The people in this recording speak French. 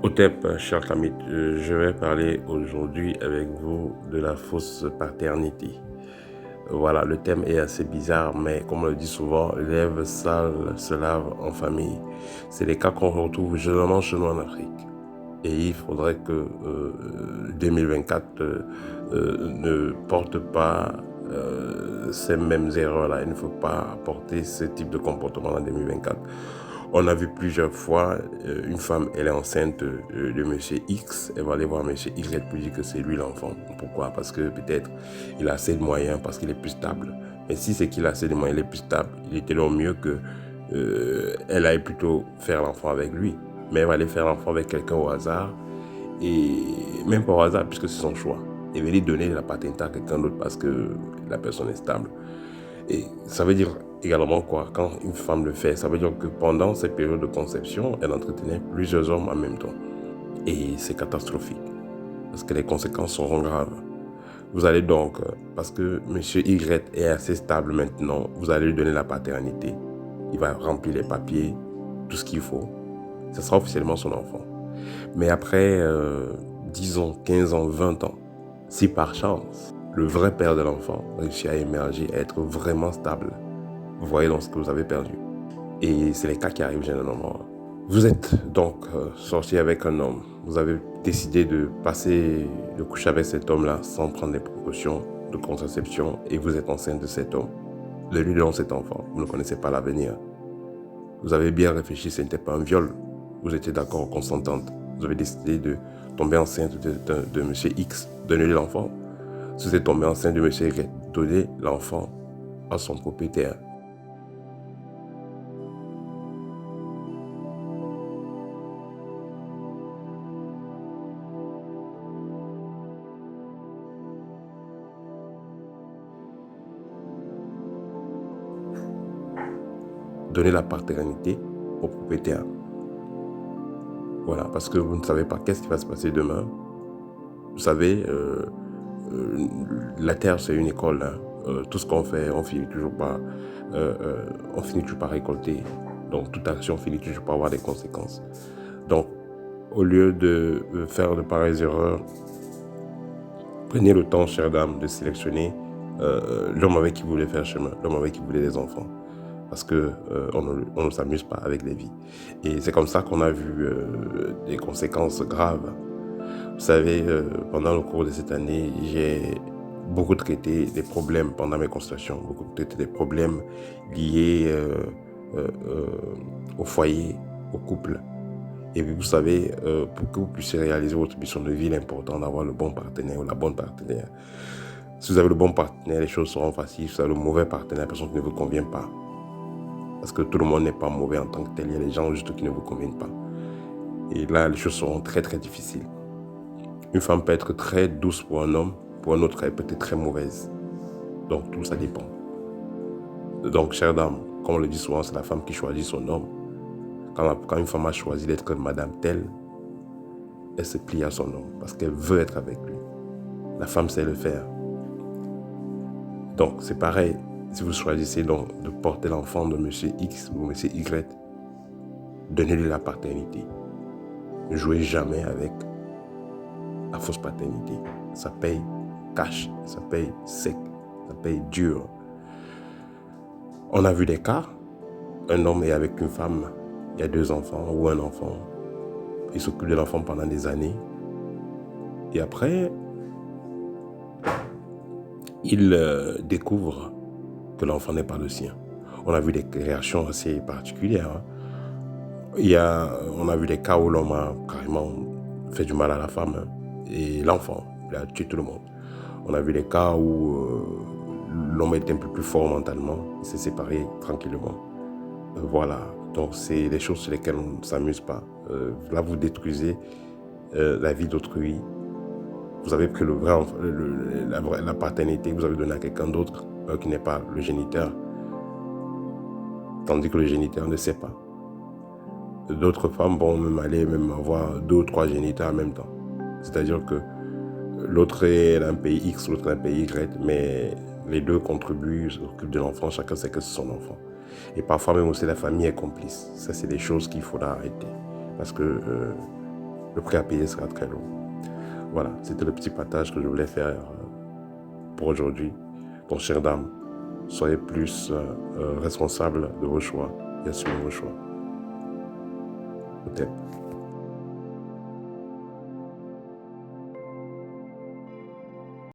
Otep, cher Kamit, je vais parler aujourd'hui avec vous de la fausse paternité. Voilà, le thème est assez bizarre, mais comme on le dit souvent, l'élève sale se lave en famille. C'est les cas qu'on retrouve généralement chez nous en Afrique. Et il faudrait que 2024 ne porte pas ces mêmes erreurs-là. Il ne faut pas porter ce type de comportement en 2024. On a vu plusieurs fois une femme, elle est enceinte de monsieur X, elle va aller voir monsieur Y pour dire que c'est lui l'enfant. Pourquoi? Parce que peut-être il a assez de moyens, parce qu'il est plus stable. Mais si c'est qu'il a assez de moyens, il est plus stable, il était donc mieux que elle aille plutôt faire l'enfant avec lui. Mais elle va aller faire l'enfant avec quelqu'un au hasard, et même pas au hasard puisque c'est son choix. Elle va lui donner la paternité à quelqu'un d'autre parce que la personne est stable. Et ça veut dire également quoi? Quand une femme le fait, ça veut dire que pendant cette période de conception, elle entretenait plusieurs hommes en même temps. Et c'est catastrophique parce que les conséquences seront graves. Vous allez donc, parce que monsieur Y est assez stable maintenant, vous allez lui donner la paternité. Il va remplir les papiers, tout ce qu'il faut. Ce sera officiellement son enfant. Mais après, 10 ans, 15 ans, 20 ans, si par chance, le vrai père de l'enfant réussit à émerger, à être vraiment stable, vous voyez donc ce que vous avez perdu. Et c'est les cas qui arrivent généralement. Vous êtes donc sorti avec un homme. Vous avez décidé de coucher avec cet homme-là sans prendre les précautions de contraception et vous êtes enceinte de cet homme. Le lui donne cet enfant. Vous ne connaissez pas l'avenir. Vous avez bien réfléchi, ce n'était pas un viol. Vous étiez d'accord, consentante. Vous avez décidé de tomber enceinte de monsieur X, donner l'enfant. Si vous êtes tombé enceinte de monsieur Y, donner l'enfant à son propriétaire. Donner la paternité au propriétaire. Voilà, parce que vous ne savez pas qu'est-ce qui va se passer demain. Vous savez, la terre c'est une école. Tout ce qu'on fait, on finit toujours par récolter. Donc toute action finit toujours par avoir des conséquences. Donc au lieu de faire de pareilles erreurs, prenez le temps, chère dame, de sélectionner l'homme avec qui vous voulez faire chemin, l'homme avec qui vous voulez des enfants. Parce qu'on ne s'amuse pas avec les vies. Et c'est comme ça qu'on a vu des conséquences graves. Vous savez, pendant le cours de cette année, j'ai beaucoup traité des problèmes pendant mes consultations, beaucoup traité des problèmes liés au foyer, au couple. Et puis vous savez, pour que vous puissiez réaliser votre mission de vie, il est important d'avoir le bon partenaire ou la bonne partenaire. Si vous avez le bon partenaire, les choses seront faciles. Si vous avez le mauvais partenaire, la personne qui ne vous convient pas. Parce que tout le monde n'est pas mauvais en tant que tel. Il y a des gens juste qui ne vous conviennent pas. Et là, les choses seront très très difficiles. Une femme peut être très douce pour un homme, pour un autre, elle peut être très mauvaise. Donc tout ça dépend. Donc, chère dame, comme on le dit souvent, c'est la femme qui choisit son homme. Quand une femme a choisi d'être madame telle, elle se plie à son homme parce qu'elle veut être avec lui. La femme sait le faire. Donc c'est pareil. Si vous choisissez donc de porter l'enfant de monsieur X ou monsieur Y, donnez-lui la paternité. Ne jouez jamais avec la fausse paternité. Ça paye cash, ça paye sec, ça paye dur. On a vu des cas, un homme est avec une femme, il y a 2 enfants ou un enfant. Il s'occupe de l'enfant pendant des années. Et après, il découvre que l'enfant n'est pas le sien. On a vu des réactions assez particulières. On a vu des cas où l'homme a carrément fait du mal à la femme et l'enfant, il a tué tout le monde. On a vu des cas où l'homme était un peu plus fort mentalement, il s'est séparé tranquillement. Voilà, donc c'est des choses sur lesquelles on ne s'amuse pas. Là, vous détruisez la vie d'autrui. Vous avez pris la paternité, vous avez donné à quelqu'un d'autre qui n'est pas le géniteur, tandis que le géniteur ne sait pas. D'autres femmes vont même avoir 2 ou 3 géniteurs en même temps. C'est-à-dire que l'autre est d'un pays X, l'autre d'un pays Y, mais les deux contribuent, s'occupent de l'enfant, chacun sait que c'est son enfant. Et parfois même aussi la famille est complice. Ça, c'est des choses qu'il faudra arrêter. Parce que le prix à payer sera très lourd. Voilà, c'était le petit partage que je voulais faire pour aujourd'hui. Donc, chère dame, soyez plus responsable de vos choix et assumez vos choix. Peut-être.